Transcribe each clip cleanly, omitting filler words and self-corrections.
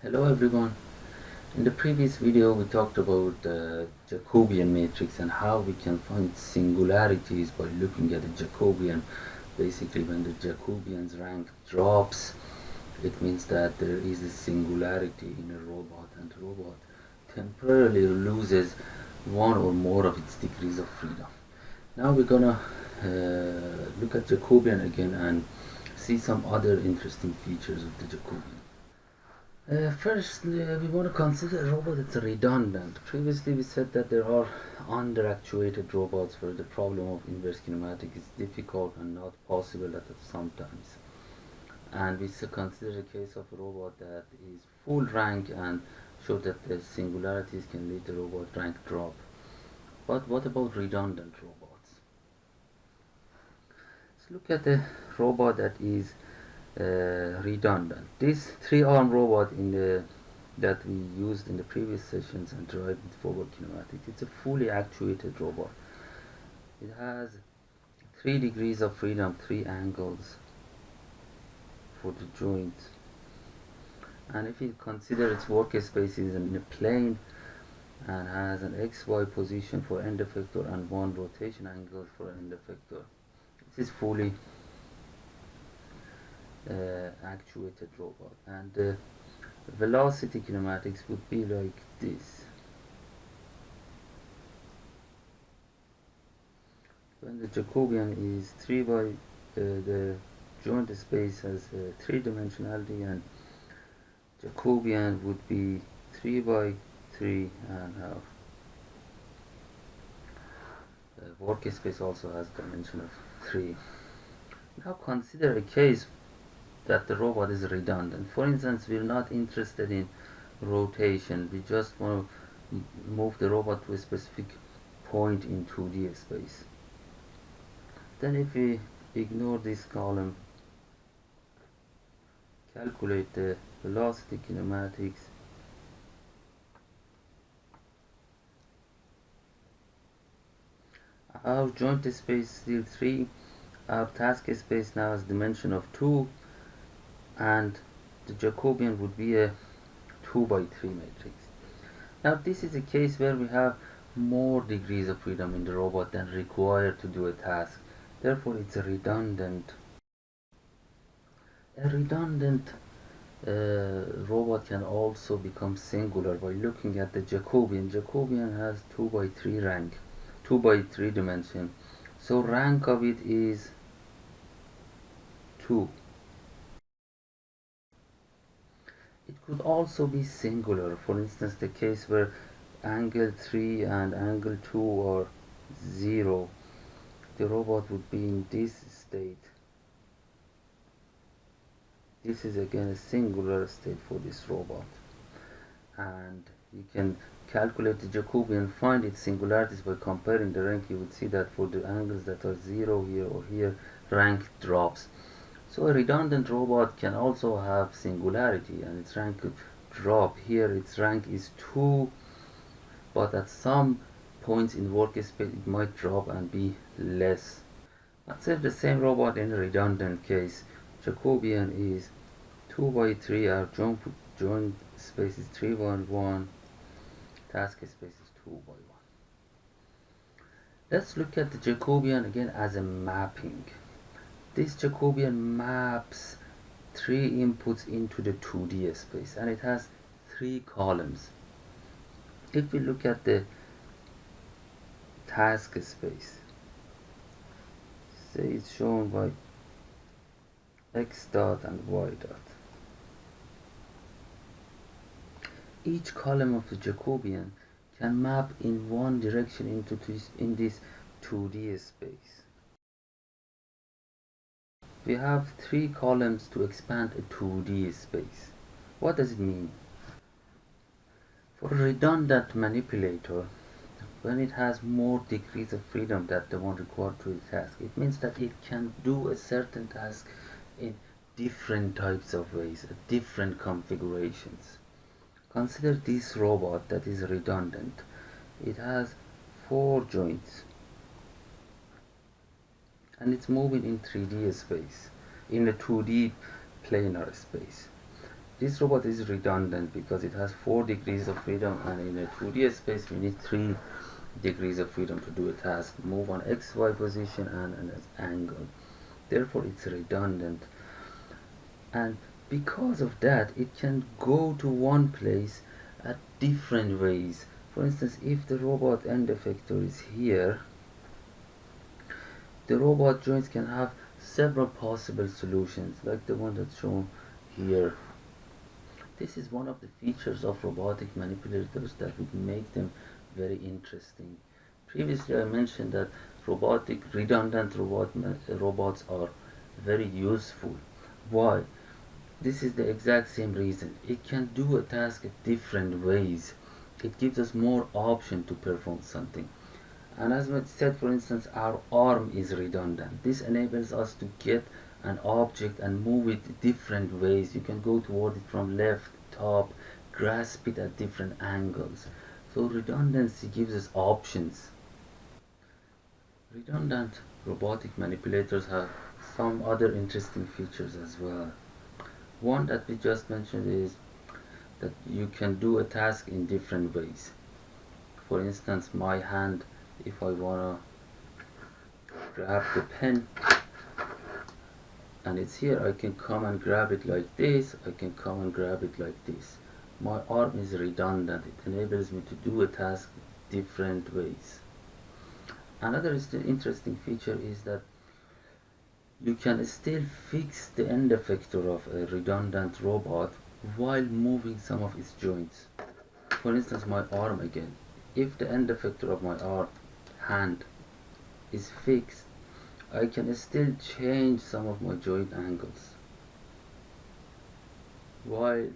Hello everyone. In the previous video we talked about the Jacobian matrix and how we can find singularities by looking at the Jacobian. Basically when the Jacobian's rank drops, it means that there is a singularity in a robot and the robot temporarily loses one or more of its degrees of freedom. Now we're gonna look at Jacobian again and see some other interesting features of the Jacobian. First, we want to consider a robot that's redundant. Previously, we said that there are under-actuated robots where the problem of inverse kinematic is difficult and not possible at sometimes. And we consider the case of a robot that is full rank and show that the singularities can lead the robot rank drop. But what about redundant robots? Let's look at a robot that is redundant. This three-arm robot that we used in the previous sessions and tried with forward kinematics, it's a fully actuated robot. It has 3 degrees of freedom, 3 angles for the joints. And if you consider its workspace is in a plane and has an XY position for end effector and 1 rotation angle for end effector, it is fully actuated robot, and the velocity kinematics would be like this. When the Jacobian is 3 by the joint space has 3 dimensionality, and Jacobian would be 3 by 3 and half. The workspace also has dimension of 3. Now consider a case that the robot is redundant. For instance, we're not interested in rotation. We just want to move the robot to a specific point in 2D space. Then if we ignore this column, calculate the velocity kinematics, our joint space is still 3, our task space now has dimension of 2, and the Jacobian would be a 2 by 3 matrix. Now this is a case where we have more degrees of freedom in the robot than required to do a task. Therefore it's a redundant. A redundant robot can also become singular by looking at the Jacobian. Jacobian has 2 by 3 rank, 2 by 3 dimension. So rank of it is 2. It could also be singular. For instance, the case where angle 3 and angle 2 are 0. The robot would be in this state. This is again a singular state for this robot. And you can calculate the Jacobian, find its singularities by comparing the rank. You would see that for the angles that are 0 here or here, rank drops. So a redundant robot can also have singularity and its rank could drop. Here its rank is 2, but at some points in workspace it might drop and be less. Let's say the same robot in a redundant case. Jacobian is 2 by 3, our joint space is 3 by 1, task space is 2 by 1. Let's look at the Jacobian again as a mapping. This Jacobian maps 3 inputs into the 2D space and it has 3 columns. If we look at the task space, say it's shown by x dot and y dot. Each column of the Jacobian can map in one direction into this 2D space. We have 3 columns to expand a 2D space. What does it mean? For a redundant manipulator, when it has more degrees of freedom than the one required to the task, it means that it can do a certain task in different types of ways, different configurations. Consider this robot that is redundant. It has 4 joints and it's moving in 3D space, in a 2D planar space. this robot is redundant because it has 4 degrees of freedom, and in a 2D space we need 3 degrees of freedom to do a task, move on XY position and an angle. Therefore it's redundant, and because of that it can go to one place at different ways. For instance, if the robot end effector is here, the robot joints can have several possible solutions like the one that's shown here. This is one of the features of robotic manipulators that would make them very interesting. Previously I mentioned that redundant robots are very useful. Why? This is the exact same reason. It can do a task different ways. It gives us more option to perform something. And as I said, for instance, our arm is redundant. This enables us to get an object and move it different ways. You can go toward it from left, top, grasp it at different angles. So redundancy gives us options. Redundant robotic manipulators have some other interesting features as well. One that we just mentioned is that you can do a task in different ways. For instance, my hand, if I wanna grab the pen and it's here, I can come and grab it like this, I can come and grab it like this. My arm is redundant. It enables me to do a task different ways. Another interesting feature is that you can still fix the end effector of a redundant robot while moving some of its joints. For instance, my arm again. If the end effector of my hand is fixed, I can still change some of my joint angles while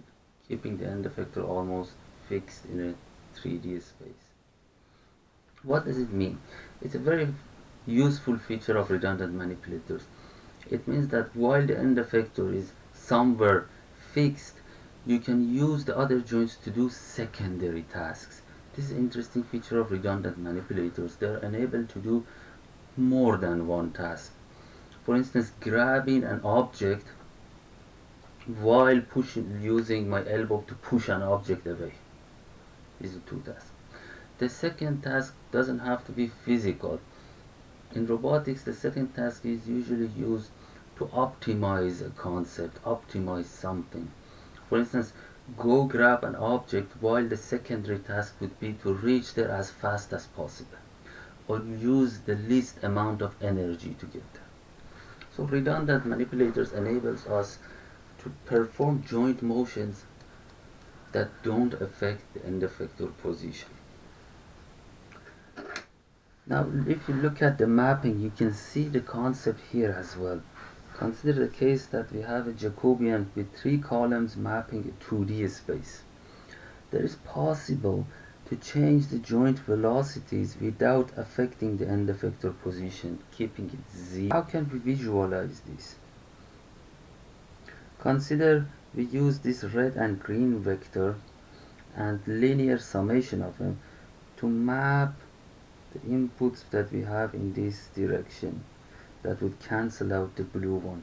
keeping the end effector almost fixed in a 3D space. What does it mean? It's a very useful feature of redundant manipulators. It means that while the end effector is somewhere fixed, you can use the other joints to do secondary tasks. This is an interesting feature of redundant manipulators. They are enabled to do more than one task. For instance, grabbing an object while using my elbow to push an object away. These are 2 tasks. The second task doesn't have to be physical. In robotics, the second task is usually used to optimize a concept, optimize something. For instance, go grab an object while the secondary task would be to reach there as fast as possible, or use the least amount of energy to get there. So redundant manipulators enables us to perform joint motions that don't affect the end effector position. Now if you look at the mapping, you can see the concept here as well. Consider the case that we have a Jacobian with 3 columns mapping a 2D space. There is possible to change the joint velocities without affecting the end effector position, keeping it 0. How can we visualize this? Consider we use this red and green vector and linear summation of them to map the inputs that we have in this direction. That would cancel out the blue one.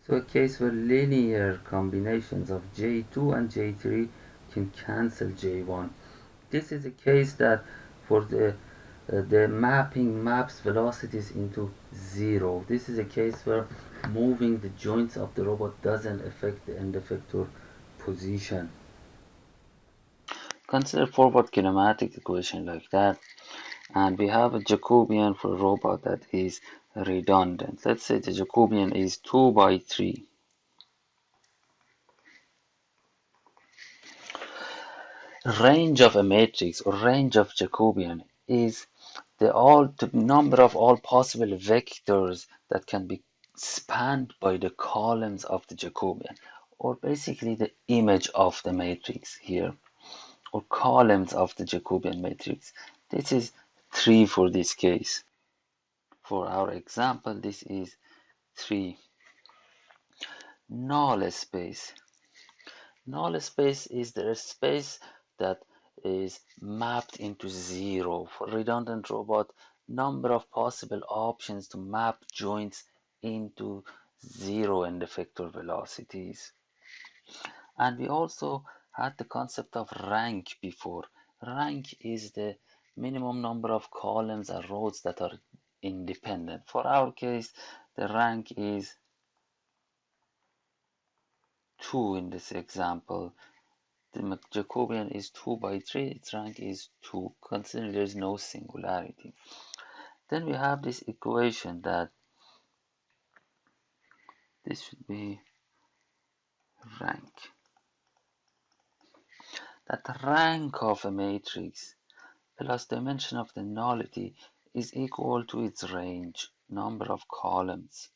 So a case where linear combinations of J2 and J3 can cancel J1. This is a case that for the mapping maps velocities into 0. This is a case where moving the joints of the robot doesn't affect the end effector position. Consider forward kinematic equation like that, and we have a Jacobian for a robot that is redundant. Let's say the Jacobian is 2 by 3. Range of a matrix or range of Jacobian is the number of all possible vectors that can be spanned by the columns of the Jacobian, or basically the image of the matrix here, or columns of the Jacobian matrix. This is 3 for this case. For our example, this is 3. Null space. Null space is the space that is mapped into 0. For redundant robot, number of possible options to map joints into 0 end effector velocities. And we also had the concept of rank before. Rank is the minimum number of columns or rows that are independent. For our case, the rank is 2 in this example. The Jacobian is 2 by 3, its rank is 2, considering there is no singularity. Then we have this equation that this should be rank. That rank of a matrix plus dimension of the nullity is equal to its range, number of columns.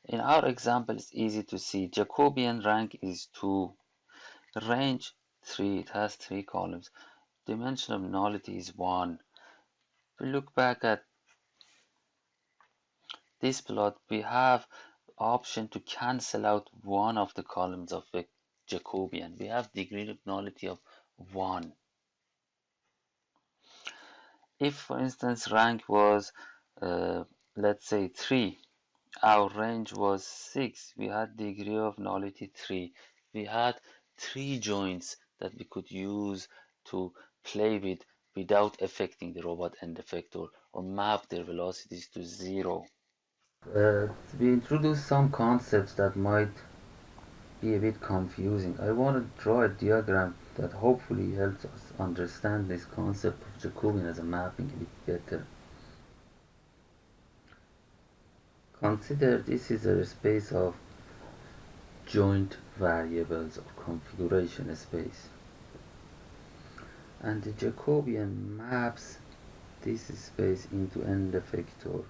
In our example, it's easy to see. Jacobian rank is 2, range 3, it has 3 columns. Dimension of nullity is 1. If we look back at this plot, we have option to cancel out one of the columns of a Jacobian. We have degree of nullity of 1. If, for instance, rank was, let's say, 3, our range was 6, we had degree of nullity 3. We had 3 joints that we could use to play with without affecting the robot end effector or map their velocities to 0. We introduced some concepts that might be a bit confusing. I want to draw a diagram that hopefully helps us understand this concept of Jacobian as a mapping a bit better. Consider this is a space of joint variables or configuration space, and the Jacobian maps this space into end effector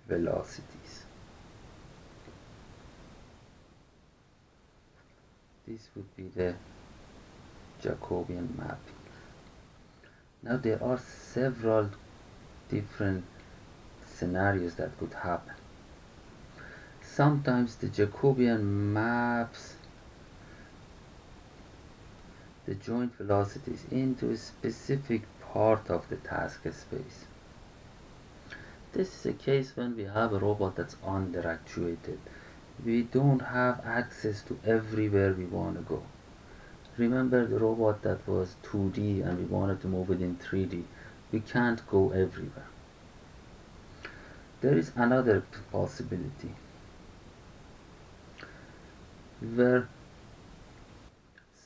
velocities. This would be the Jacobian mapping. Now there are several different scenarios that could happen. Sometimes the Jacobian maps the joint velocities into a specific part of the task space. This is a case when we have a robot that's underactuated. We don't have access to everywhere we want to go. Remember the robot that was 2D and we wanted to move it in 3D. We can't go everywhere. There is another possibility where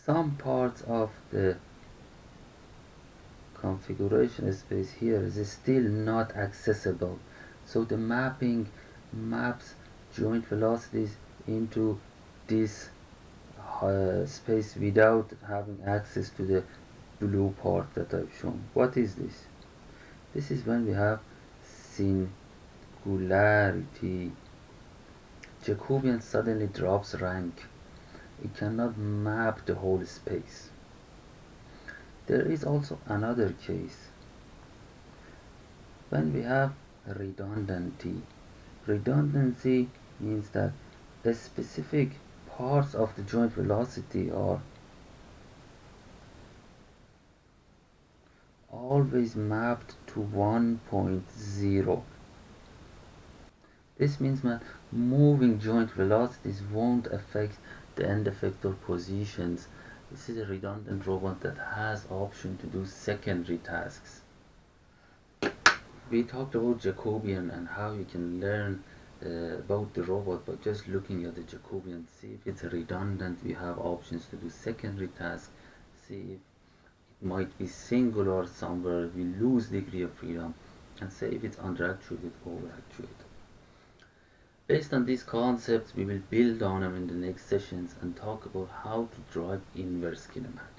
some parts of the configuration space here is still not accessible, so the mapping maps joint velocities into this space without having access to the blue part that I've shown. What is this? This is when we have singularity. Jacobian suddenly drops rank. It cannot map the whole space. There is also another case when we have redundancy. Redundancy means that the specific parts of the joint velocity are always mapped to 1.0. This means that moving joint velocities won't affect the end effector positions. This is a redundant robot that has option to do secondary tasks. We talked about Jacobian and how you can learn about the robot by just looking at the Jacobian. See if it's redundant, we have options to do secondary tasks. See if it might be singular somewhere, we lose degree of freedom, and say if it's underactuated or overactuated. Based on these concepts, we will build on them in the next sessions and talk about how to drive inverse kinematics.